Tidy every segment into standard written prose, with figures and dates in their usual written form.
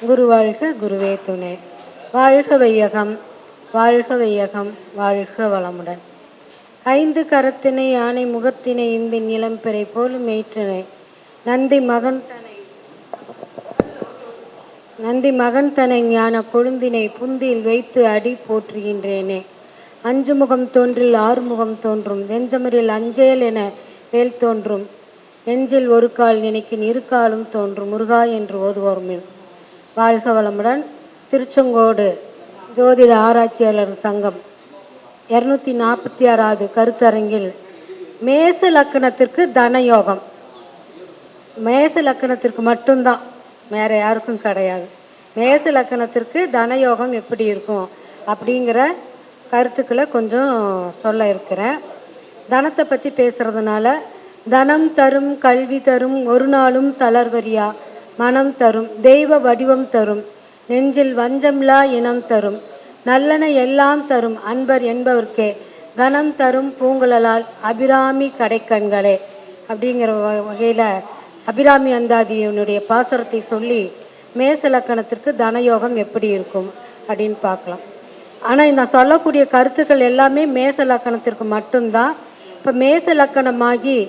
குரு வாழ்க குருவே துணை. வாழ்க வையகம் வாழ்க வையகம் வாழ்க வளமுடன். ஐந்து கரத்தினை யானை முகத்தினை இந்த நிலம்பிறை போலும் மேற்றினை நந்தி மகன் தனை ஞான கொழுந்தினை புந்தியில் வைத்து அடி போற்றுகின்றேனே. அஞ்சு முகம் தோன்றில் ஆறு முகம் தோன்றும் வெஞ்சமரில் அஞ்சேல் என வேல் தோன்றும் நெஞ்சில் ஒரு கால் நினைக்கின் இரு காலும் தோன்றும் முருகா என்று ஓதுவோர். வாழ்க வளமுடன். திருச்செங்கோடு ஜோதிட ஆராய்ச்சியாளர் சங்கம் 246வது கருத்தரங்கில் மேச லக்கணத்திற்கு தனயோகம், மேச லக்கணத்திற்கு மட்டும்தான், வேற யாருக்கும் கிடையாது. மேச லக்கணத்திற்கு தனயோகம் எப்படி இருக்கும் அப்படிங்கிற கருத்துக்களை கொஞ்சம் சொல்ல இருக்கிறேன். தனத்தை பற்றி பேசுறதுனால, தனம் தரும் கல்வி தரும் ஒரு நாளும் தளர்வரியா மனம் தரும் தெய்வ வடிவம் தரும் நெஞ்சில் வஞ்சம்லா இனம் தரும் நல்லன எல்லாம் தரும் அன்பர் என்பவர்க்கே கனம் தரும் பூங்குழலால் அபிராமி கடைக்கண்களே அப்படிங்கிற வகையில் அபிராமி அந்தாதியினுடைய பாசுரத்தை சொல்லி மேச லக்கணத்திற்கு தனயோகம் எப்படி இருக்கும் அப்படின்னு பார்க்கலாம். ஆனால் நான் சொல்லக்கூடிய கருத்துக்கள் எல்லாமே மேச லக்கணத்திற்கு மட்டும்தான். இப்போ மேச லக்கணமாகி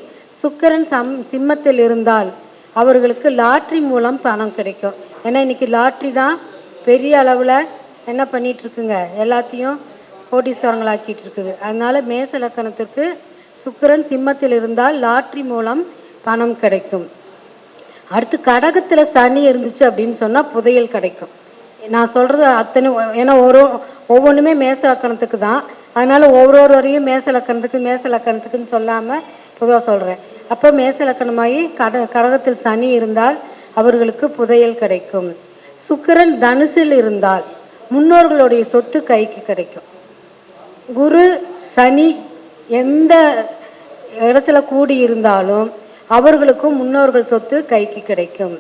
சுக்கிரன் சிம்மத்தில் இருந்தால் அவர்களுக்கு லாட்ரி மூலம் பணம் கிடைக்கும். ஏன்னா இன்னைக்கு லாட்ரி தான் பெரிய அளவில் என்ன பண்ணிட்டு இருக்குங்க, எல்லாத்தையும் கோடீஸ்வரங்களாக்கிட்டு இருக்குது. அதனால மேச லக்கணத்திற்கு சுக்கிரன் சிம்மத்தில் இருந்தால் லாட்ரி மூலம் பணம் கிடைக்கும். அடுத்து கடகத்தில் சனி இருந்துச்சு அப்படின்னு சொன்னால் புதையல் கிடைக்கும். நான் சொல்றது அத்தனை, ஏன்னா ஒவ்வொன்றுமே மேச லக்கணத்துக்கு தான். அதனால ஒவ்வொருவரையும் மேச லக்கணத்துக்குன்னு சொல்லாமல் பொதுவாக சொல்கிறேன். அப்போ மேச லக்கணமாகி கடகத்தில் சனி இருந்தால் அவர்களுக்கு புதையல் கிடைக்கும். சுக்கிரன் தனுசில் இருந்தால் முன்னோர்களுடைய சொத்து கைக்கு கிடைக்கும். குரு சனி எந்த இடத்துல கூடி இருந்தாலும் அவர்களுக்கும் முன்னோர்கள் சொத்து கைக்கு கிடைக்கும்.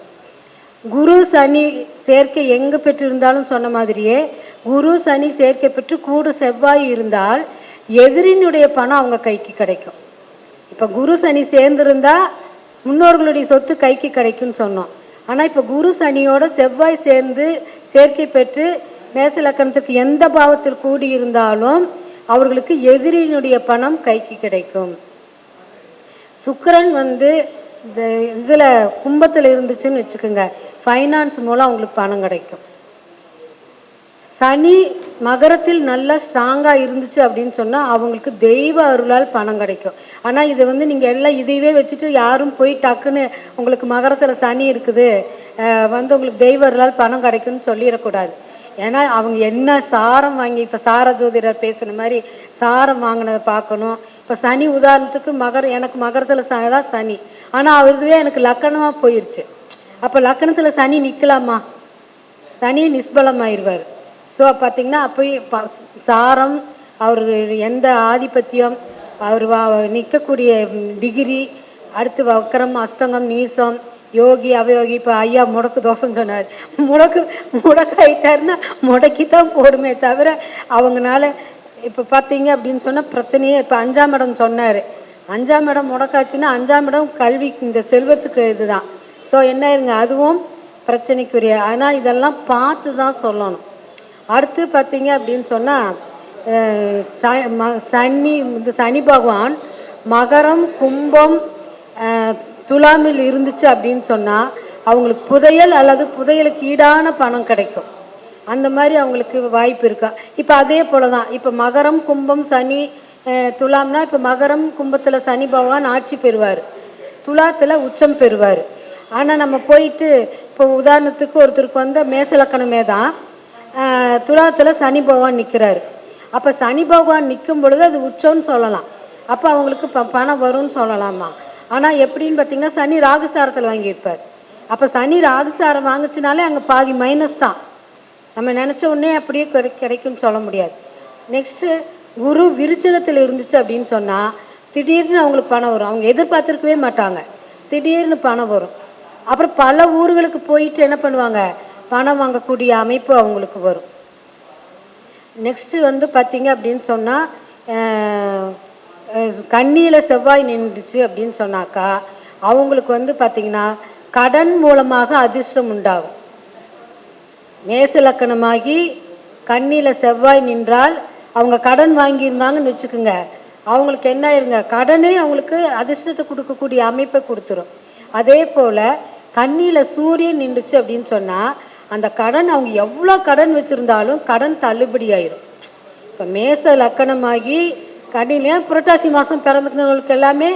குரு சனி சேர்க்கை எங்கு பெற்றிருந்தாலும் சொன்ன மாதிரியே குரு சனி சேர்க்கை பெற்று கூடு செவ்வாய் இருந்தால் எதிரினுடைய பணம் அவங்க கைக்கு கிடைக்கும். இப்போ குரு சனி சேர்ந்திருந்தா முன்னோர்களுடைய சொத்து கைக்கு கிடைக்கும்னு சொன்னோம். ஆனால் இப்போ குரு சனியோட செவ்வாய் சேர்ந்து சேர்க்கை பெற்று மேச லக்கணத்துக்கு எந்த பாவத்தில் கூடியிருந்தாலும் அவர்களுக்கு எதிரியினுடைய பணம் கைக்கு கிடைக்கும். சுக்கிரன் இதில் கும்பத்தில் இருந்துச்சுன்னு வச்சுக்கோங்க, ஃபைனான்ஸ் மூலம் அவங்களுக்கு பணம் கிடைக்கும். சனி மகரத்தில் நல்லா ஸ்ட்ராங்காக இருந்துச்சு அப்படின்னு சொன்னால் அவங்களுக்கு தெய்வ அருளால் பணம் கிடைக்கும். ஆனால் இது நீங்கள் எல்லாம் இதையவே வச்சுட்டு யாரும் போய் டக்குன்னு உங்களுக்கு மகரத்தில் சனி இருக்குது உங்களுக்கு தெய்வ அருளால் பணம் கிடைக்கும்னு சொல்லிடக்கூடாது. ஏன்னா அவங்க என்ன சாரம் வாங்கி, இப்போ சார ஜோதிடர் பேசுன மாதிரி சாரம் வாங்கினதை பார்க்கணும். இப்போ சனி உதாரணத்துக்கு எனக்கு மகரத்தில் தான் சனி, ஆனால் இதுவே எனக்கு லக்கணமாக போயிடுச்சு. அப்போ லக்கணத்தில் சனி நிற்கலாமா? சனி நிஷ்பலமாயிருவார். ஸோ பார்த்தீங்கன்னா அப்போ சாரம், அவர் எந்த ஆதிபத்தியம், அவர் நிற்கக்கூடிய டிகிரி, அடுத்து வக்கரம் அஸ்தங்கம் நீசம் யோகி அவயோகி. இப்போ ஐயா முடக்கு தோஷம் சொன்னார், முடக்காயிட்டாருன்னா முடக்கித்தான் போடுமே தவிர அவங்களால இப்போ பார்த்தீங்க அப்படின்னு சொன்னால் பிரச்சனையே. இப்போ 5ஆம் இடம் சொன்னார், 5ஆம் இடம் முடக்காச்சுன்னா 5ஆம் இடம் கல்வி, இந்த செல்வத்துக்கு இதுதான். ஸோ என்ன இருங்க, அதுவும் பிரச்சனைக்குரிய. ஆனால் இதெல்லாம் பார்த்து தான் சொல்லணும். அடுத்து பார்த்தீங்க அப்படின்னு சொன்னால் சனி பகவான் மகரம் கும்பம் துலாமில் இருந்துச்சு அப்படின்னு சொன்னால் அவங்களுக்கு புதையல் அல்லது புதையலுக்கு ஈடான பணம் கிடைக்கும். அந்த மாதிரி அவங்களுக்கு வாய்ப்பு இருக்கா. இப்போ அதே போல தான், இப்போ மகரம் கும்பம் சனி துலாம்னா, இப்போ மகரம் கும்பத்தில் சனி பகவான் ஆட்சி பெறுவார், துலாத்தில் உச்சம் பெறுவார். ஆனால் நம்ம போயிட்டு இப்போ உதாரணத்துக்கு ஒருத்தருக்கு மேச லக்கணமே தான், துலாத்தில் சனி பகவான் நிற்கிறாரு. அப்போ சனி பகவான் நிற்கும் பொழுது அது உச்சம்னு சொல்லலாம். அப்போ அவங்களுக்கு பணம் வரும்னு சொல்லலாமா? ஆனால் எப்படின்னு பார்த்தீங்கன்னா சனி ராகுசாரத்தில் வாங்கியிருப்பார். அப்போ சனி ராகுசாரம் வாங்கிச்சினாலே அங்கே பாதி மைனஸ் தான். நம்ம நினச்ச உடனே அப்படியே கிடைக்கும்னு சொல்ல முடியாது. நெக்ஸ்ட்டு குரு விருச்சிகத்தில் இருந்துச்சு அப்படின்னு சொன்னால் திடீர்னு அவங்களுக்கு பணம் வரும். அவங்க எதிர்பார்த்துருக்கவே மாட்டாங்க, திடீர்னு பணம் வரும். அப்புறம் பல ஊர்களுக்கு போயிட்டு என்ன பண்ணுவாங்க, பணம் வாங்கக்கூடிய அமைப்பு அவங்களுக்கு வரும். நெக்ஸ்ட்டு பார்த்தீங்க அப்படின்னு சொன்னால் கன்னியில் செவ்வாய் நின்றுச்சு அப்படின்னு சொன்னாக்கா அவங்களுக்கு பார்த்தீங்கன்னா கடன் மூலமாக அதிர்ஷ்டம் உண்டாகும். மேச லக்கணமாகி கண்ணில செவ்வாய் நின்றால் அவங்க கடன் வாங்கியிருந்தாங்கன்னு வச்சுக்கோங்க, அவங்களுக்கு என்ன ஆயிருங்க, கடனே அவங்களுக்கு அதிர்ஷ்டத்தை கொடுக்கக்கூடிய அமைப்பை கொடுத்துரும். அதே போல கண்ணில சூரியன் நின்றுச்சு அப்படின்னு சொன்னா அந்த கடன் அவங்க எவ்வளோ கடன் வச்சிருந்தாலும் கடன் தள்ளுபடி ஆயிரும். இப்போ மேச லக்கணமாகி கண்ணில புரட்டாசி மாதம் பிறந்தவங்களுக்கு எல்லாமே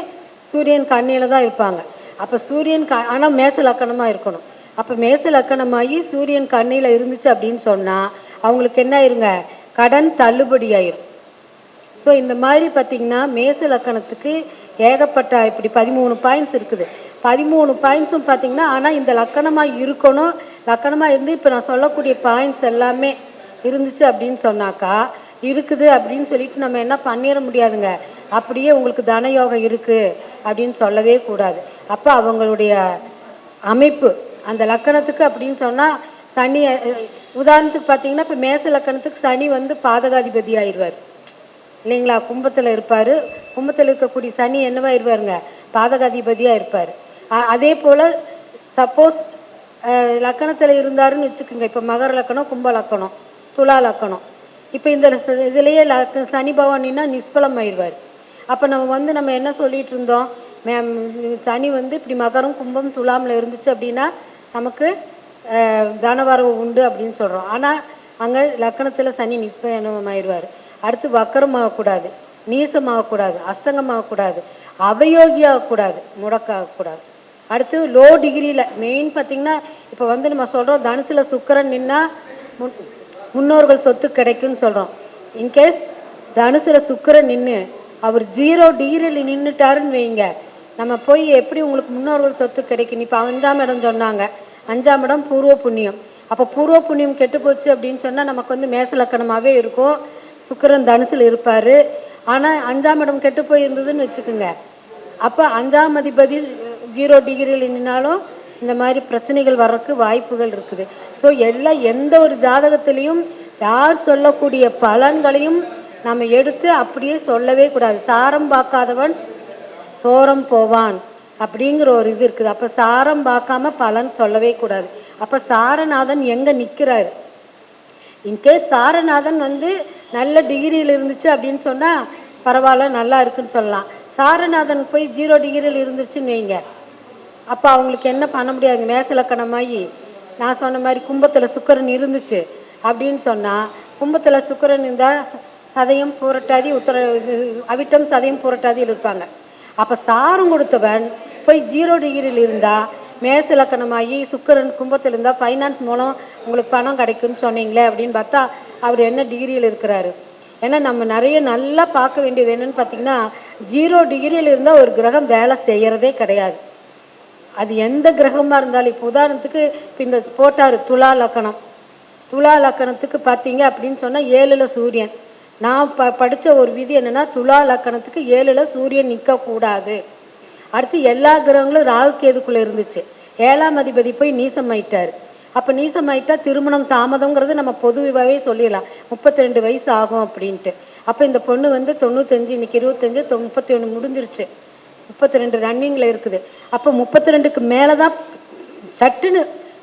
சூரியன் கண்ணில தான் இருப்பாங்க. அப்போ சூரியன் ஆனால் மேச லக்கணமாக இருக்கணும். அப்போ மேச லக்கணமாகி சூரியன் கண்ணியில் இருந்துச்சு அப்படின்னு சொன்னால் அவங்களுக்கு என்ன ஆயிருங்க, கடன் தள்ளுபடி ஆயிரும். ஸோ இந்த மாதிரி பார்த்தீங்கன்னா மேச லக்கணத்துக்கு ஏகப்பட்ட இப்படி 13 பாயிண்ட்ஸ் இருக்குது. 13 பாயிண்ட்ஸும் பார்த்தீங்கன்னா ஆனால் இந்த லக்கணமாக இருக்கணும். லக்கணமாக இருந்து இப்போ நான் சொல்லக்கூடிய பாயிண்ட்ஸ் எல்லாமே இருந்துச்சு அப்படின்னு சொன்னாக்கா இருக்குது அப்படின்னு சொல்லிட்டு நம்ம என்ன பண்ணிட முடியாதுங்க. அப்படியே உங்களுக்கு தனயோகம் இருக்குது அப்படின்னு சொல்லவே கூடாது. அப்போ அவங்களுடைய அமைப்பு அந்த லக்கணத்துக்கு அப்படின்னு சொன்னால் சனி உதாரணத்துக்கு பார்த்தீங்கன்னா இப்போ மேச லக்கணத்துக்கு சனி வந்து பாதகாதிபதி ஆயிடுவார் இல்லைங்களா. கும்பத்தில் இருப்பார். கும்பத்தில் இருக்கக்கூடிய சனி என்னவாயிருவாருங்க, பாதகாதிபதியாக இருப்பார். அதே போல் சப்போஸ் லக்கணத்தில் இருந்தாருன்னு வச்சுக்கோங்க, இப்போ மகர லக்கணம், கும்ப லக்கணம், துலா லக்கணம், இப்போ இந்த இதுலேயே சனி பகவானின்னா நிஷ்பலம் ஆயிடுவார். அப்போ நம்ம என்ன சொல்லிட்டு இருந்தோம், சனி வந்து இப்படி மகரம் கும்பம் துலாமில் இருந்துச்சு அப்படின்னா நமக்கு தனவரவு உண்டு அப்படின்னு சொல்கிறோம். ஆனால் அங்கே லக்கணத்தில் சனி நிஷ்பயனமாயிடுவார். அடுத்து வக்கரமாகக்கூடாது, நீசமாகக்கூடாது, அஸ்தங்கமாகக்கூடாது, அவயோகியாகக்கூடாது, முடக்காகக்கூடாது. அடுத்து லோ டிகிரியில் மெயின் பார்த்திங்கன்னா இப்போ வந்து நம்ம சொல்கிறோம் தனுசில் சுக்கிரன் நின்னா முன்னோர்கள் சொத்து கிடைக்குன்னு சொல்கிறோம். இன்கேஸ் தனுசில் சுக்கிரன் நின்று அவர் 0 டிகிரியில் நின்றுட்டாருன்னு வைங்க, நம்ம போய் எப்படி உங்களுக்கு முன்னோர்கள் சொத்து கிடைக்கும். இப்போ 5ஆம் இடம் சொன்னாங்க, 5ஆம் இடம் பூர்வ புண்ணியம். அப்போ பூர்வ புண்ணியம் கெட்டு போச்சு அப்படின்னு சொன்னால் நமக்கு வந்து மேச லக்கணமாகவே இருக்கும், சுக்கிரன் தனுசில் இருப்பார். ஆனால் 5ஆம் இடம் கெட்டு போய் இருந்ததுன்னு வச்சுக்கோங்க, அப்போ 5ஆம் அதிபதி 0 டிகிரியில் நின்னாலும் இந்த மாதிரி பிரச்சனைகள் வர்றதுக்கு வாய்ப்புகள் இருக்குது. ஸோ எந்த ஒரு ஜாதகத்திலையும் யார் சொல்லக்கூடிய பலன்களையும் நம்ம எடுத்து அப்படியே சொல்லவே கூடாது. சாரம் பார்க்காதவன் சோரம் போவான் அப்படிங்கிற ஒரு இது இருக்குது. அப்போ சாரம் பார்க்காம பலன் சொல்லவே கூடாது. அப்போ சாரநாதன் எங்கே நிற்கிறாரு, இன்கேஸ் சாரநாதன் வந்து நல்ல டிகிரியில் இருந்துச்சு அப்படின்னு சொன்னால் பரவாயில்ல நல்லா இருக்குன்னு சொல்லலாம். சாரநாதன் போய் 0 டிகிரியில் இருந்துச்சுன்னு வைங்க, அப்போ அவங்களுக்கு என்ன பண்ண முடியாது. மேச லக்கணமாகி நான் சொன்ன மாதிரி கும்பத்தில் சுக்கிரன் இருந்துச்சு அப்படின்னு சொன்னால், கும்பத்தில் சுக்கிரன் இருந்தால் சதயம் புரட்டாதி அவிட்டம் சதயம் புரட்டாதியில் இருப்பாங்க. அப்போ சாரம் கொடுத்தவன் போய் 0 டிகிரியில் இருந்தால் மேச லக்கணமாகி சுக்கிரன் கும்பத்தில் இருந்தால் ஃபைனான்ஸ் மூலம் உங்களுக்கு பணம் கிடைக்குன்னு சொன்னீங்களே அப்படின்னு பார்த்தா அவர் என்ன டிகிரியில் இருக்கிறாரு. ஏன்னா நம்ம நிறைய நல்லா பார்க்க வேண்டியது என்னன்னு பார்த்தீங்கன்னா 0 டிகிரியில் இருந்தால் ஒரு கிரகம் வேலை செய்கிறதே கிடையாது. அது எந்த கிரகமாக இருந்தாலும், இப்போ உதாரணத்துக்கு இப்போ இந்த போட்டார் துலா லக்கணம், துலா லக்கணத்துக்கு பார்த்தீங்க அப்படின்னு சொன்னால் 7ல் சூரியன். நான் படித்த ஒரு விதி என்னென்னா துலா லக்கணத்துக்கு 7ல் சூரியன் நிற்கக்கூடாது. அடுத்து எல்லா கிரகங்களும் ராகு கேதுக்குள்ளே இருந்துச்சு. 7ஆம் அதிபதி போய் நீசமாயிட்டார். அப்போ நீசமாயிட்டா திருமணம் தாமதங்கிறது நம்ம பொதுவாகவே சொல்லிடலாம், 32 வயசு ஆகும் அப்படின்ட்டு. அப்போ இந்த பொண்ணு வந்து 95, இன்னைக்கு 25, 31 முடிஞ்சிருச்சு, 32 ரன்னிங்கில் இருக்குது. அப்போ 32க்கு மேலே தான் சட்டுன்னு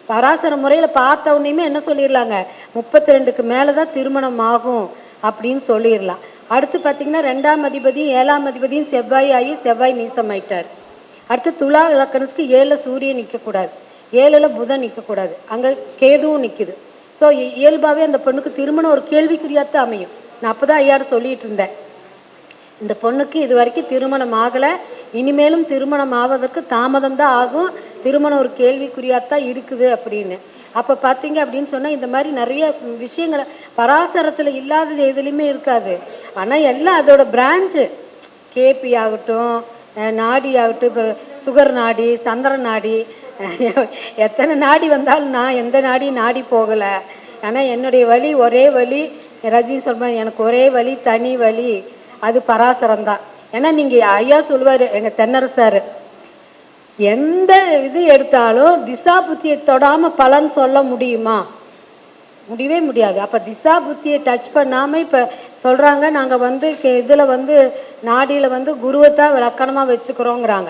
பராசர முறையில் பார்த்த உடனேயுமே என்ன சொல்லிடலாங்க, 32க்கு மேலே தான் திருமணம் ஆகும் அப்படின்னு சொல்லிடலாம். அடுத்து பார்த்தீங்கன்னா 2ஆம் அதிபதியும் 7ஆம் அதிபதியும் செவ்வாய் ஆகி செவ்வாய் நீசமாயிட்டார். அடுத்து துலா இலக்கணத்துக்கு 7ல் சூரியன் நிற்கக்கூடாது, 7ல் புதன் நிற்கக்கூடாது, அங்கே கேதுவும் நிற்குது. ஸோ இயல்பாகவே அந்த பொண்ணுக்கு திருமணம் ஒரு கேள்விக்குறியாத்தான் அமையும். நான் அப்போ தான் ஐயாரு சொல்லிட்டு இருந்தேன், இந்த பொண்ணுக்கு இது வரைக்கும் திருமணம் ஆகலை, இனிமேலும் திருமணம் ஆவதற்கு தாமதம் தான் ஆகும், திருமணம் ஒரு கேள்விக்குறியாத்தான் இருக்குது அப்படின்னு. அப்போ பார்த்தீங்க அப்படின்னு சொன்னால் இந்த மாதிரி நிறைய விஷயங்களை பராசரத்தில் இல்லாதது எதுலேயுமே இருக்காது. ஆனால் எல்லாம் அதோட பிரான்ச்சு, கேபி ஆகட்டும், நாடி ஆகட்டும், இப்போ சுகர் நாடி, சந்திரன் நாடி, எத்தனை நாடி வந்தாலும் நான் எந்த நாடி போகலை. ஆனால் என்னுடைய வலி ஒரே வலி, ரஜினி சொல்கிறேன், எனக்கு ஒரே வலி தனி வலி, அது பராசரம் தான். ஏன்னா நீங்கள் ஐயா சொல்லுவார் எங்கள் தென்னரசார், எந்த இது எடுத்தாலும் திசா புத்தியை தொடாமல் பலன் சொல்ல முடியுமா, முடியவே முடியாது. அப்போ திசா புத்தியை டச் பண்ணாமல் இப்போ சொல்கிறாங்க நாங்கள் வந்து இதில் வந்து நாடியில் வந்து குருவை தான் லக்கணமாக வச்சுக்கிறோங்கிறாங்க,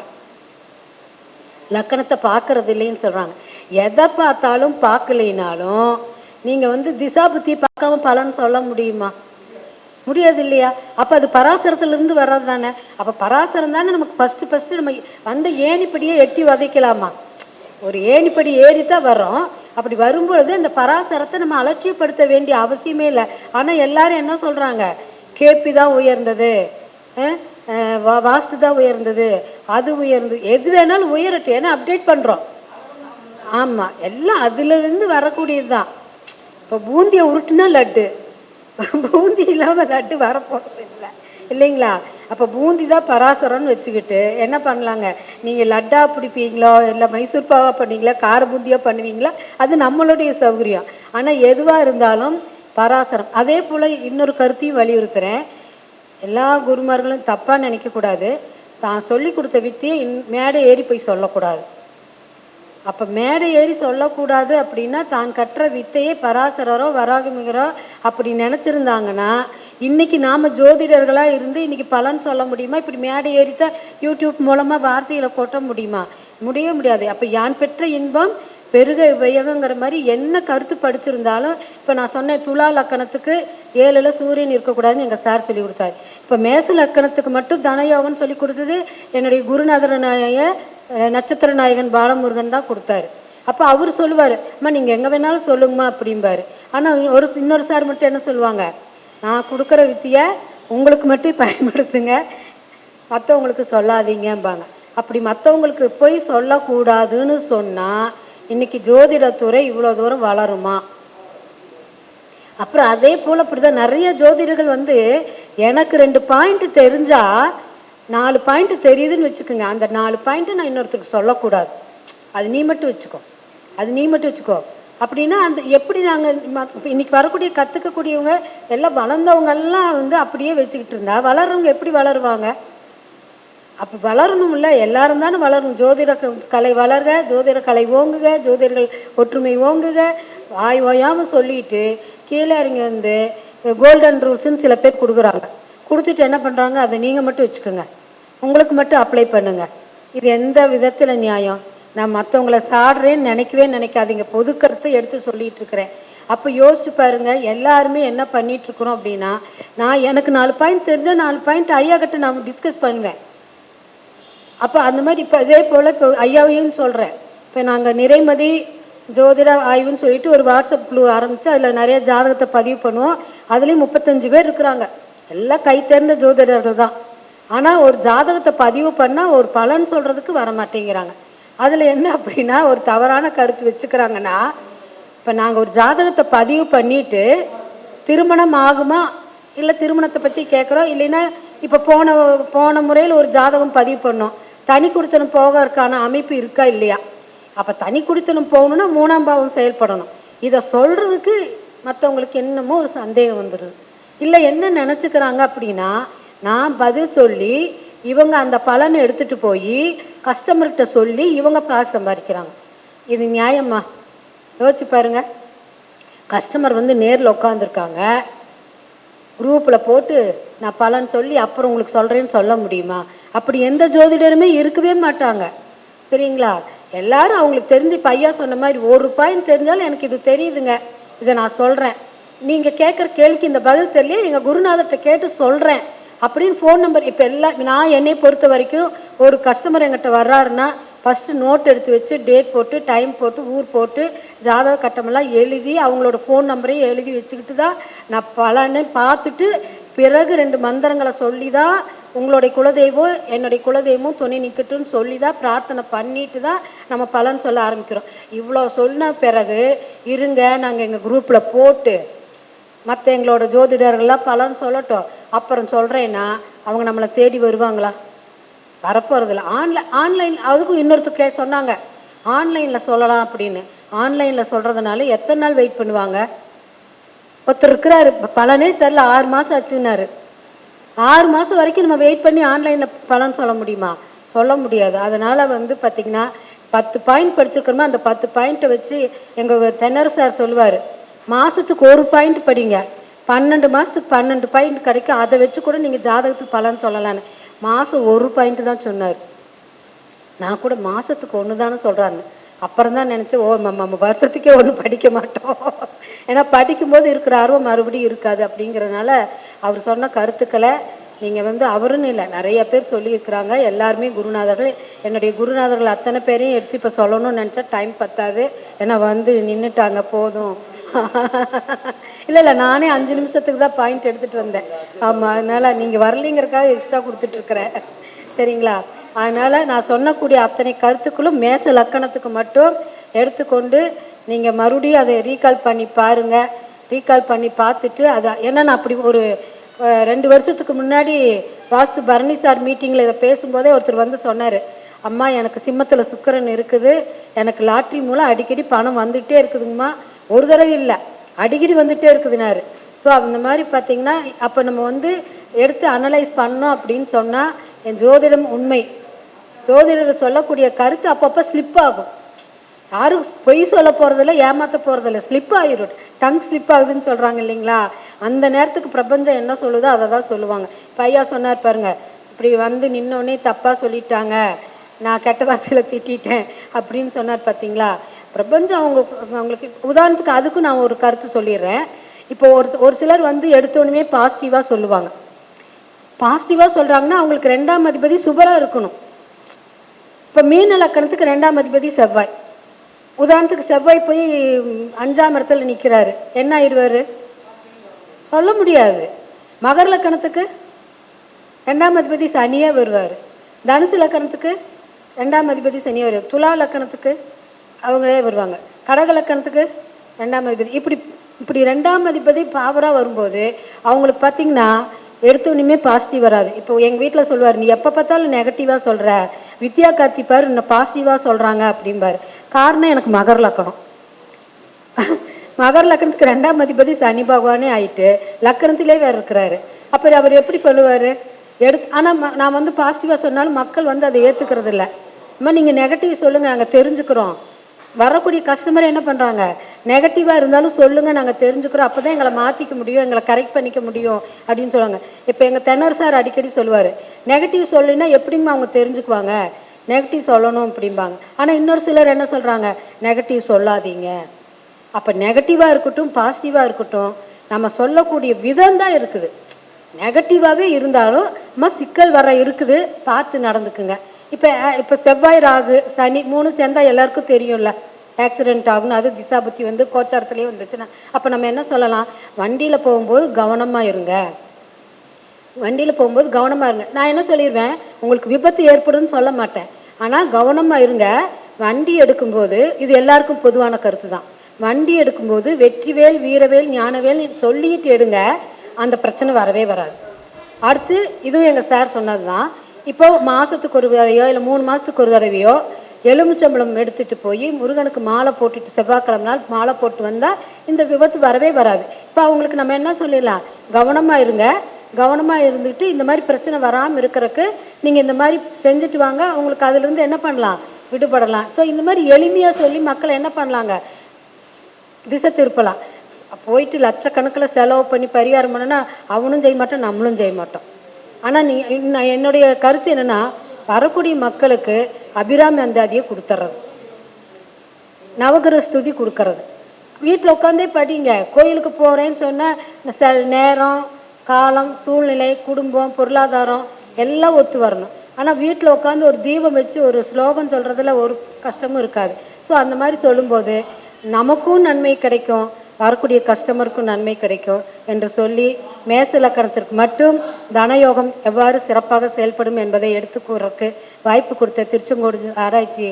லக்கணத்தை பார்க்கறது இல்லைன்னு சொல்கிறாங்க. எதை பார்த்தாலும் பார்க்கலைனாலும் நீங்கள் வந்து திசா புத்தி பார்க்காம பலன் சொல்ல முடியுமா? முடியாது இல்லையா? அப்போ அது பராசரத்திலிருந்து வர்றது தானே. அப்போ பராசரம் தானே நமக்கு ஃபஸ்ட்டு நம்ம வந்த ஏணிப்படியே எட்டி வதைக்கலாமா? ஒரு ஏணிப்படி ஏறித்தான் வர்றோம். அப்படி வரும்பொழுது இந்த பராசரத்தை நம்ம அலட்சியப்படுத்த வேண்டிய அவசியமே இல்லை. ஆனால் எல்லாரும் என்ன சொல்கிறாங்க, கேபி தான் உயர்ந்தது, வாஸ்து தான் உயர்ந்தது, அது உயர்ந்தது, எது வேணாலும் உயரட்டும், ஏன்னா அப்டேட் பண்ணுறோம். ஆமாம், எல்லாம் அதுலேருந்து வரக்கூடியது தான். இப்போ பூந்தியை உருட்டுனா லட்டு, பூந்தி இல்லாமல் லட்டு வரப்போகிறது இல்லை இல்லைங்களா? அப்போ பூந்தி தான் பராசரம்னு வச்சுக்கிட்டு என்ன பண்ணலாங்க, நீங்கள் லட்டா பிடிப்பீங்களோ இல்லை மைசூர் பாவா பண்ணுவீங்களா கார பூந்தியாக பண்ணுவீங்களா, அது நம்மளுடைய சௌகரியம். ஆனால் எதுவாக இருந்தாலும் பராசரம். அதே போல் இன்னொரு கருத்தையும் வலியுறுத்துகிறேன், எல்லா குருமார்களும் தப்பாக நினைக்கக்கூடாது. தான் சொல்லி கொடுத்த வித்தியை மேடை ஏறி போய் சொல்லக்கூடாது. அப்போ மேடை ஏறி சொல்லக்கூடாது அப்படின்னா தான் கற்ற வித்தையே பராசரரோ வராகமிகரோ அப்படி நினச்சிருந்தாங்கன்னா இன்னைக்கு நாம் ஜோதிடர்களாக இருந்து இன்னைக்கு பலன் சொல்ல முடியுமா? இப்படி மேடை ஏறித்தான் யூடியூப் மூலமாக வார்த்தைகளை கொட்ட முடியுமா? முடியாது. அப்போ யான் பெற்ற இன்பம் பெருக வையகங்கிற மாதிரி என்ன கருத்து படிச்சிருந்தாலும், இப்போ நான் சொன்னேன் துலா லக்கணத்துக்கு 7ல் சூரியன் இருக்கக்கூடாதுன்னு எங்கள் சார் சொல்லி கொடுத்தாரு. இப்போ மேச லக்கணத்துக்கு மட்டும் தனயோகம்னு சொல்லி கொடுத்தது என்னுடைய குருநாதர நட்சத்திர நாயகன் பாலமுருகன் தான் கொடுத்தாரு. அப்போ அவர் சொல்லுவார், அம்மா நீங்கள் எங்கே வேணாலும் சொல்லுங்கம்மா அப்படிம்பாரு. ஆனால் இன்னொரு சார் மட்டும் என்ன சொல்லுவாங்க, நான் கொடுக்குற வித்தியை உங்களுக்கு மட்டும் பயன்படுத்துங்க, மற்றவங்களுக்கு சொல்லாதீங்கம்பாங்க. அப்படி மற்றவங்களுக்கு போய் சொல்லக்கூடாதுன்னு சொன்னால் இன்னைக்கு ஜோதிடத்துறை இவ்வளோ தூரம் வளருமா? அப்புறம் அதே போல் அப்படிதான் நிறைய ஜோதிடர்கள் வந்து எனக்கு 2 பாயிண்ட் தெரிஞ்சா 4 பாயிண்ட் தெரியுதுன்னு வச்சுக்கோங்க, அந்த 4 பாயிண்ட்டு நான் இன்னொருத்தருக்கு சொல்லக்கூடாது, அது நீ மட்டும் வச்சுக்கோ அப்படின்னா அந்த எப்படி நாங்கள் இன்னைக்கு வரக்கூடிய கற்றுக்கக்கூடியவங்க எல்லாம் வளர்ந்தவங்கெல்லாம் வந்து அப்படியே வச்சுக்கிட்டு இருந்தா வளர்றவங்க எப்படி வளருவாங்க? அப்போ வளரணும் இல்லை, எல்லாரும் தானே வளரணும். ஜோதிட கலை வளர்க, ஜோதிட கலை ஓங்குக, ஜோதிடர்கள் ஒற்றுமை ஓங்குக, வாய் ஓயாமல் சொல்லிட்டு கீழே இறங்கி வந்து கோல்டன் ரூல்ஸ்ன்னு சில பேர் கொடுக்குறாங்க. கொடுத்துட்டு என்ன பண்ணுறாங்க, அதை நீங்கள் மட்டும் வச்சுக்கோங்க, உங்களுக்கு மட்டும் அப்ளை பண்ணுங்க. இது எந்த விதத்தில் நியாயம்? நான் மற்றவங்களை சாடுறேன்னு நினைக்காதீங்க, பொது கருத்தை எடுத்து சொல்லிட்டு இருக்கிறேன். அப்போ யோசிச்சு பாருங்க, எல்லாருமே என்ன பண்ணிட்டு இருக்கிறோம் அப்படின்னா, நான் எனக்கு 4 பாயிண்ட் தெரிஞ்சால் 4 பாயிண்ட் ஐயா கிட்ட நான் டிஸ்கஸ் பண்ணுவேன். அப்போ அந்த மாதிரி இப்போ இதே போல் இப்போ ஐயாவையும் சொல்கிறேன். இப்போ நாங்கள் நிறைமதி ஜோதிட ஆய்வுன்னு சொல்லிட்டு ஒரு வாட்ஸ்அப் குழு ஆரம்பித்து அதில் நிறைய ஜாதகத்தை பதிவு பண்ணுவோம். அதுலேயும் 35 பேர் இருக்கிறாங்க, எல்லாம் கை தேர்ந்த ஜோதிடர்கள் தான். ஆனால் ஒரு ஜாதகத்தை பதிவு பண்ணால் ஒரு பலன் சொல்கிறதுக்கு வர மாட்டேங்கிறாங்க. அதில் என்ன அப்படின்னா ஒரு தவறான கருத்து வச்சுக்கிறாங்கன்னா, இப்போ நாங்கள் ஒரு ஜாதகத்தை பதிவு பண்ணிட்டு திருமணம் ஆகுமா இல்லை திருமணத்தை பற்றி கேட்குறோம், இல்லைன்னா இப்போ போன முறையில் ஒரு ஜாதகம் பதிவு பண்ணோம், தனி குடித்தனம் போகிறதுக்கான அமைப்பு இருக்கா இல்லையா? அப்போ தனி குடித்தனம் போகணுன்னா 3ஆம் பாவம் செயல்படணும். இதை சொல்கிறதுக்கு மற்றவங்களுக்கு என்னமோ ஒரு சந்தேகம் வந்துடுது. இல்லை என்ன நினச்சிக்கிறாங்க அப்படின்னா, நான் பதில் சொல்லி இவங்க அந்த பலனை எடுத்துகிட்டு போய் கஸ்டமர்கிட்ட சொல்லி இவங்க காசு சம்பாதிக்கிறாங்க. இது நியாயமா? யோசிச்சு பாருங்க. கஸ்டமர் வந்து நேரில் உட்காந்துருக்காங்க, குரூப்பில் போட்டு நான் பலன் சொல்லி அப்புறம் உங்களுக்கு சொல்கிறேன்னு சொல்ல முடியுமா? அப்படி எந்த ஜோதிடருமே இருக்கவே மாட்டாங்க, சரிங்களா? எல்லாரும் அவங்களுக்கு தெரிஞ்சு பையா சொன்ன மாதிரி 1 ரூபாயின்னு தெரிஞ்சாலும் எனக்கு இது தெரியுதுங்க, இதை நான் சொல்கிறேன், நீங்கள் கேட்குற கேள்விக்கு இந்த பதில் தெரியல, எங்கள் குருநாதர்கிட்ட கேட்டு சொல்கிறேன் அப்படின்னு ஃபோன் நம்பர். இப்போ நான் என்னை பொறுத்த வரைக்கும் ஒரு கஸ்டமர் எங்கிட்ட வர்றாருன்னா ஃபஸ்ட்டு நோட் எடுத்து வச்சு டேட் போட்டு டைம் போட்டு ஊர் போட்டு ஜாதக கட்டமெல்லாம் எழுதி அவங்களோட ஃபோன் நம்பரையும் எழுதி வச்சுக்கிட்டு தான் நான் பலனை பார்த்துட்டு பிறகு 2 மந்திரங்களை சொல்லி தான் உங்களுடைய குலதெய்வம் என்னுடைய குலதெய்வமும் துணை நிற்கட்டும்னு சொல்லி தான் பிரார்த்தனை பண்ணிட்டு தான் நம்ம பலன் சொல்ல ஆரம்பிக்கிறோம். இவ்வளோ சொன்ன பிறகு இருங்க நாங்கள் எங்கள் குரூப்பில் போட்டு மற்ற எங்களோட ஜோதிடர்கள்லாம் பலன் சொல்லட்டும் அப்புறம் சொல்கிறேன்னா அவங்க நம்மளை தேடி வருவாங்களா? வரப்போகிறதில்ல. ஆன்லைன் அதுக்கும் இன்னொருத்தர் சொன்னாங்க ஆன்லைனில் சொல்லலாம் அப்படின்னு. ஆன்லைனில் சொல்கிறதுனால எத்தனை நாள் வெயிட் பண்ணுவாங்க? ஒருத்தர் இருக்கிறாரு, பலனே தெரில, 6 மாதம் ஆச்சுன்னாரு. 6 மாதம் வரைக்கும் நம்ம வெயிட் பண்ணி ஆன்லைனில் பலன் சொல்ல முடியுமா? சொல்ல முடியாது. அதனால் வந்து பார்த்திங்கன்னா 10 பாயிண்ட் படிச்சிருக்கிறோமா, அந்த 10 பாயிண்ட்டை வச்சு எங்கள் தென்னர சார் சொல்லுவார், மாதத்துக்கு 1 பாயிண்ட் படிங்க, 12 மாதத்துக்கு 12 பாயிண்ட் கிடைக்கும், அதை வச்சு கூட நீங்கள் ஜாதகத்துக்கு பலன் சொல்லலான்னு. மாதம் 1 பாயிண்ட் தான் சொன்னார். நான் கூட மாதத்துக்கு 1 தானே சொல்கிறாருன்னு. அப்புறம் தான் நினச்சேன், ஓ நம்ம வருஷத்துக்கே ஒன்றும் படிக்க மாட்டோம். ஏன்னா படிக்கும்போது இருக்கிற ஆர்வம் மறுபடியும் இருக்காது. அப்படிங்கிறதுனால அவர் சொன்ன கருத்துக்களை நீங்கள் அவருன்னு இல்லை, நிறைய பேர் சொல்லியிருக்கிறாங்க. எல்லாருமே குருநாதர்கள். என்னுடைய குருநாதர்கள் அத்தனை பேரையும் எடுத்து இப்போ சொல்லணும்னு நினச்சா டைம் பத்தாது. ஏன்னா நின்றுட்டாங்க போதும். இல்லை நானே 5 நிமிஷத்துக்கு தான் பாயிண்ட் எடுத்துகிட்டு வந்தேன். ஆமாம், அதனால் நீங்கள் வரலைங்கிறக்காக எக்ஸ்ட்ரா கொடுத்துட்ருக்குறேன். சரிங்களா? அதனால் நான் சொன்னக்கூடிய அத்தனை கருத்துக்களும் மேச லக்கணத்துக்கு மட்டும் எடுத்துக்கொண்டு நீங்கள் மறுபடியும் அதை ரீகால் பண்ணி பாருங்கள். ரீகால் பண்ணி பார்த்துட்டு அதை, ஏன்னா நான் அப்படி ஒரு 2 வருஷத்துக்கு முன்னாடி வாஸ்து பரணி சார் மீட்டிங்கில் இதை பேசும்போதே ஒருத்தர் சொன்னார், அம்மா எனக்கு சிம்மத்தில் சுக்கிரன் இருக்குது, எனக்கு லாட்ரி மூலம் அடிக்கடி பணம் வந்துகிட்டே இருக்குதுங்கம்மா, ஒரு தடவை இல்லை அடிக்கடி வந்துகிட்டே இருக்குதுனாரு. ஸோ அந்த மாதிரி பார்த்தீங்கன்னா அப்போ நம்ம எடுத்து அனலைஸ் பண்ணோம் அப்படின்னு சொன்னால், என் ஜோதிடம் உண்மை, ஜோதிடர் சொல்லக்கூடிய கருத்து அப்பப்போ ஸ்லிப் ஆகும். யாரும் பொய் சொல்ல போகிறதில்ல, ஏமாற்ற போகிறதில்ல, ஸ்லிப் ஆகிடும். டங் ஸ்லிப் ஆகுதுன்னு சொல்கிறாங்க இல்லைங்களா? அந்த நேரத்துக்கு பிரபஞ்சம் என்ன சொல்லுதோ அதை தான் சொல்லுவாங்க. இப்போ ஐயா சொன்னார் பாருங்க, இப்படி நின்னோடனே தப்பாக சொல்லிட்டாங்க, நான் கெட்ட வார்த்தையில் திட்டேன் அப்படின்னு சொன்னார் பார்த்தீங்களா? பிரபஞ்சம் அவங்களுக்கு உதாரணத்துக்கு அதுக்கும் நான் ஒரு கருத்து சொல்லிடுறேன். இப்போ ஒரு சிலர் எடுத்தோடனே பாசிட்டிவாக சொல்லுவாங்க. பாசிட்டிவாக சொல்கிறாங்கன்னா அவங்களுக்கு 2ஆம் அதிபதி சுபராக இருக்கணும். இப்போ மீன லக்கணத்துக்கு 2ஆம் அதிபதி செவ்வாய். உதாரணத்துக்கு செவ்வாய் போய் 5ஆம் இடத்துல நிற்கிறாரு, என்ன ஆயிடுவார்? சொல்ல முடியாது. மகர லக்கணத்துக்கு 2ஆம் அதிபதி சனியே வருவார். தனுசு லக்கணத்துக்கு 2ஆம் அதிபதி சனியே வருவார். துலா லக்கணத்துக்கு அவங்களே வருவாங்க. கடக லக்கணத்துக்கு 2ஆம் அதிபதி. இப்படி 2ஆம் அதிபதி பாவராக வரும்போது அவங்களுக்கு பார்த்தீங்கன்னா எடுத்தோன்னுமே பாசிட்டிவ் வராது. இப்போ எங்கள் வீட்டில் சொல்லுவார், நீ எப்போ பார்த்தாலும் நெகட்டிவாக சொல்கிற, வித்யா கார்த்தி பாரு இன்னும் பாசிட்டிவாக சொல்கிறாங்க அப்படிம்பார். காரணம் எனக்கு மகர லக்கணம். மகர லக்கணத்துக்கு 2ஆம் அதிபதி சனி பகவானே ஆயிட்டு லக்கணத்திலே வேறு இருக்கிறாரு. அப்போ அவர் எப்படி சொல்லுவார்? ஆனால் நான் பாசிட்டிவாக சொன்னாலும் மக்கள் அதை ஏற்றுக்கிறது இல்லை. அம்மா நீங்கள் நெகட்டிவ் சொல்லுங்கள், நாங்கள் தெரிஞ்சுக்கிறோம். வரக்கூடிய கஸ்டமர் என்ன பண்ணுறாங்க, நெகட்டிவாக இருந்தாலும் சொல்லுங்கள், நாங்கள் தெரிஞ்சுக்கிறோம், அப்போ தான் எங்களை மாற்றிக்க முடியும், எங்களை கரெக்ட் பண்ணிக்க முடியும் அப்படின்னு சொல்லுவாங்க. இப்போ எங்கள் தென்னர் சார் அடிக்கடி சொல்லுவார், நெகட்டிவ் சொல்லினா எப்படிங்கம்மா அவங்க தெரிஞ்சுக்குவாங்க, நெகட்டிவ் சொல்லணும் அப்படிம்பாங்க. ஆனால் இன்னொரு சிலர் என்ன சொல்கிறாங்க, நெகட்டிவ் சொல்லாதீங்க. அப்போ நெகட்டிவாக இருக்கட்டும் பாசிட்டிவாக இருக்கட்டும், நம்ம சொல்லக்கூடிய விதம் தான் இருக்குது. நெகட்டிவாகவே இருந்தாலும் சிக்கல் வர இருக்குது, பார்த்து நடந்துக்குங்க. இப்போ செவ்வாய் ராகு சனி 3 சேர்ந்தா எல்லாருக்கும் தெரியும்ல, ஆக்சிடென்ட் ஆகணும். அது திசாபுத்தி கோச்சாரத்துலேயே வந்துச்சுன்னா அப்போ நம்ம என்ன சொல்லலாம், வண்டியில் போகும்போது கவனமாக இருங்க, வண்டியில் போகும்போது கவனமாக இருங்க. நான் என்ன சொல்லிடுவேன், உங்களுக்கு விபத்து ஏற்படும்னு சொல்ல மாட்டேன், ஆனால் கவனமாக இருங்க. வண்டி எடுக்கும்போது இது எல்லாருக்கும் பொதுவான கருத்து தான். வண்டி எடுக்கும்போது வெற்றிவேல் வீரவேல் ஞானவேல் சொல்லிட்டு எடுங்க, அந்த பிரச்சனை வரவே வராது. அடுத்து இதுவும் எங்கள் சார் சொன்னது தான். இப்போ மாதத்துக்கு ஒரு தடவையோ இல்லை 3 மாதத்துக்கு ஒரு தடவையோ எலுமிச்சம்பழம் எடுத்துகிட்டு போய் முருகனுக்கு மாலை போட்டுட்டு செவ்வாய்க்கிழமை நாள் மாலை போட்டு வந்தால் இந்த விபத்து வரவே வராது. இப்போ அவங்களுக்கு நம்ம என்ன சொல்லிடலாம், கவனமாக இருங்க, கவனமாக இருந்துட்டு இந்த மாதிரி பிரச்சனை வராமல் இருக்கிறதுக்கு நீங்கள் இந்த மாதிரி செஞ்சுட்டு வாங்க, அவங்களுக்கு அதுலேருந்து என்ன பண்ணலாம், விடுபடலாம். ஸோ இந்த மாதிரி எளிமையாக சொல்லி மக்களை என்ன பண்ணலாங்க, திசை திருப்பலாம். போயிட்டு லட்சக்கணக்கில் செலவு பண்ணி பரிகாரம் பண்ணனா அவனும் செய்ய மாட்டோம், நம்மளும் செய்ய மாட்டோம். ஆனால் நீங்கள் என்னுடைய கருத்து என்னென்னா, வரக்கூடிய மக்களுக்கு அபிராமி அந்தாதியை கொடுத்துட்றது, நவகிரக ஸ்துதி கொடுக்கறது. வீட்டில் உட்காந்தே படிங்க. கோயிலுக்கு போகிறேன்னு சொன்னால் நேரம் காலம் சூழ்நிலை குடும்பம் பொருளாதாரம் எல்லாம் ஒத்து வரணும். ஆனால் வீட்டில் உட்காந்து ஒரு தீபம் வச்சு ஒரு ஸ்லோகம் சொல்கிறதுல ஒரு கஷ்டமும் இருக்காது. ஸோ அந்த மாதிரி சொல்லும்போது நமக்கும் நன்மை கிடைக்கும், வரக்கூடிய கஸ்டமருக்கும் நன்மை கிடைக்கும் என்று சொல்லி மேச லக்கணத்திற்கு மட்டும் தனயோகம் எவ்வாறு சிறப்பாக செயல்படும் என்பதை எடுத்துக்கூறக்கு வாய்ப்பு கொடுத்த திருச்செங்கோடு ஆராய்ச்சி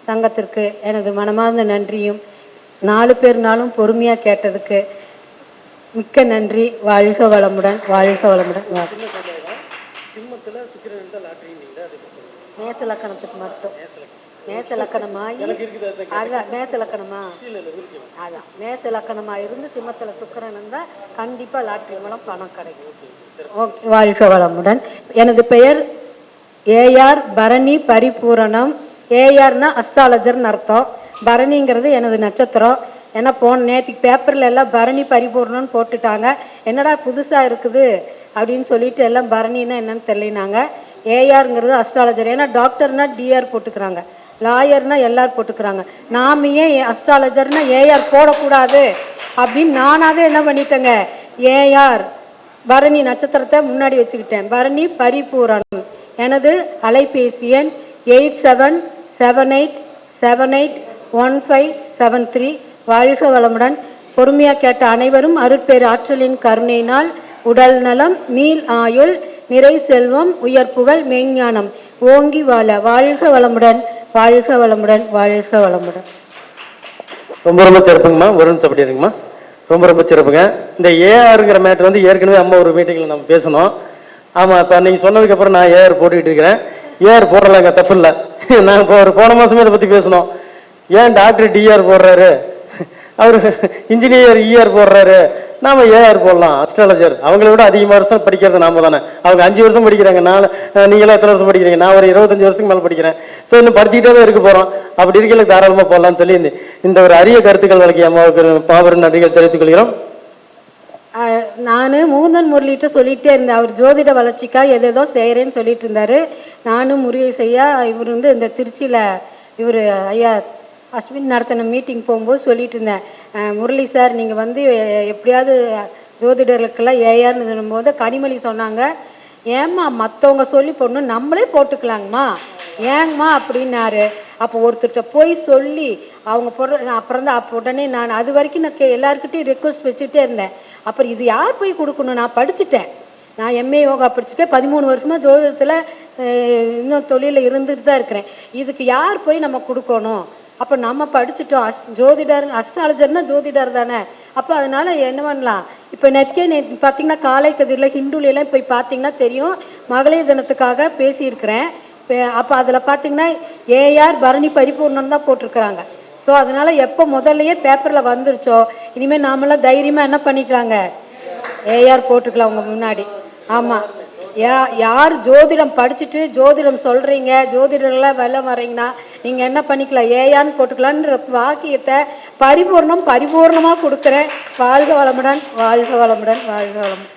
சங்கத்திற்கு எனது மனமார்ந்த நன்றியும், 4 பேர்னாலும் பொறுமையாக கேட்டதுக்கு மிக்க நன்றி. வாழ்க வளமுடன், வாழ்க வளமுடன். மேச லக்கணத்துக்கு மட்டும் மேச லக்கணமாகி அதான் மேச லக்கணமா அதான் மேச லக்கணமா இருந்து சிம்மத்தில் சுக்கிரன் இருந்தால் கண்டிப்பாக லாட்ரி மூலம் பணம் கிடைக்கும். ஓகே, வாழ்க வளமுடன். எனது பெயர் ஏஆர் பரணி பரிபூரணம். ஏஆர்னா அஸ்ட்ராலஜர்னு அர்த்தம், பரணிங்கிறது எனது நட்சத்திரம். ஏன்னா நேற்றுக்கு பேப்பரில் எல்லாம் பரணி பரிபூர்ணம்னு போட்டுட்டாங்க, என்னடா புதுசாக இருக்குது அப்படின்னு சொல்லிட்டு எல்லாம் பரணின்னா என்னன்னு தெரியலினாங்க. ஏஆருங்கிறது அஸ்ட்ராலஜர். ஏன்னா டாக்டர்னா டிஆர் போட்டுக்கிறாங்க, லாயர்னா எல்லாரும் போட்டுக்கிறாங்க. நாம் ஏன் அஸ்ட்ராலஜர்னா ஏஆர் போடக்கூடாது அப்படின்னு நானாவே என்ன பண்ணிட்டேங்க, ஏஆர் பரணி நட்சத்திரத்தை முன்னாடி வச்சுக்கிட்டேன். பரணி பரிபூரணம். எனது அலைபேசி எண் 8778781573. வாழ்க வளமுடன். பொறுமையாக கேட்ட அனைவரும் அருட்பேறு ஆற்றலின் கருணையினால் உடல் நலம், நீள் ஆயுள், நிறை செல்வம், உயர் புகழ், மெய்ஞானம் ஓங்கி வாழ. வாழ்க வளமுடன், வாழ்க வளமுடன், வாழ்க வளமுடன். ரொம்ப ரொம்ப சிறப்புங்கம்மா. ஒரு நிமிஷம் அப்படி இருக்குமா, ரொம்ப ரொம்ப சிறப்புங்க. இந்த ஏஆருங்கிற மேட்டர் வந்து ஏற்கனவே அம்மா ஒரு மீட்டிங்கில் நம்ம பேசணும். ஆமாம், இப்போ நீங்கள் சொன்னதுக்கப்புறம் நான் ஏஆர் போட்டுக்கிட்டு இருக்கிறேன். ஏஆர் போடலாங்க, தப்பு இல்லை. நான் இப்போ ஒரு போன மாதமே இதை பற்றி பேசணும். ஏன் டாக்டர் டிஆர் போடுறாரு, அவர் இன்ஜினியர் இஆர் போடுறாரு, நாம ஏஆர் போடலாம். அஸ்ட்ராலஜர் அவங்கள விட அதிகமாக வருஷம் படிக்கிறது நாம தானே. அவங்க 5 வருஷம் படிக்கிறாங்க, நீங்களாம் எத்தனை வருஷம் படிக்கிறீங்க? நான் ஒரு 25 வருஷத்துக்கு மேலே படிக்கிறேன். ஸோ இன்னும் படிச்சுக்கிட்டே தான் இருக்க போகிறோம். அப்படி இருக்கல தாராளமாக போடலாம்னு சொல்லி இந்த ஒரு அரிய கருத்துக்கள் வழங்கிய அம்மாவுக்கு பாபர் நன்றிகள் தெரிவித்துக் கொள்கிறோம். நான் மூந்தன் முரளிகிட்ட சொல்லிகிட்டே இருந்தேன். அவர் ஜோதிட வளர்ச்சிக்காக எதேதோ செய்கிறேன்னு சொல்லிட்டு இருந்தார். நானும் முருகேசையா இவர் இந்த திருச்சியில் இவர் ஐயா அஸ்வின் நடத்தின மீட்டிங் போகும்போது சொல்லிட்டு இருந்தேன், முரளி சார் நீங்கள் எப்படியாவது ஜோதிடர்களுக்கெல்லாம் ஏஆர்னு சொல்லும்போது கனிமொழி சொன்னாங்க, ஏம்மா மற்றவங்க சொல்லி போடணும், நம்மளே போட்டுக்கலாங்கம்மா, ஏங்கம்மா அப்படின்னாரு. அப்போ ஒருத்தர்கிட்ட போய் சொல்லி அவங்க போடுற அப்புறம் தான் உடனே நான் அது வரைக்கும் நான் எல்லாருக்கிட்டையும் ரெக்வஸ்ட் வச்சுட்டே இருந்தேன். அப்புறம் இது யார் போய் கொடுக்கணும், நான் படிச்சுட்டேன், நான் எம்ஏ யோகா படிச்சுட்டு 13 வருஷமாக ஜோதிடத்தில் இன்னும் தொழிலில் இருந்துட்டு தான் இருக்கிறேன். இதுக்கு யார் போய் நம்ம கொடுக்கணும்? அப்போ நம்ம படிச்சுட்டோம், ஜோதிடர் அஸ்ட்ராலஜர்னா ஜோதிடர் தானே. அப்போ அதனால என்ன பண்ணலாம், இப்போ நெற்கே பார்த்தீங்கன்னா காலை கதிரில் ஹிந்துலாம் போய் பார்த்தீங்கன்னா தெரியும், மகளிர் தினத்துக்காக பேசியிருக்கிறேன். அப்போ அதில் பார்த்தீங்கன்னா ஏஆர் பரணி பரிபூர்ணம் தான் போட்டிருக்கிறாங்க. ஸோ அதனால எப்போ முதல்லையே பேப்பரில் வந்துருச்சோ இனிமேல் நாமெல்லாம் தைரியமாக என்ன பண்ணிக்கலாங்க, ஏஆர் போட்டுக்கலாம் உங்கள் முன்னாடி. ஆமாம், யார் ஜோதிடம் படிச்சுட்டு ஜோதிடம் சொல்கிறீங்க, ஜோதிடர்களாக வெள்ளம் வர்றீங்கன்னா நீங்கள் என்ன பண்ணிக்கலாம், ஏஆர்னு போட்டுக்கலான்ற வாக்கியத்தை பரிபூர்ணமாக கொடுக்குறேன். வாழ்க வளமுடன், வாழ்க வளமுடன், வாழ்க வளமுடன்.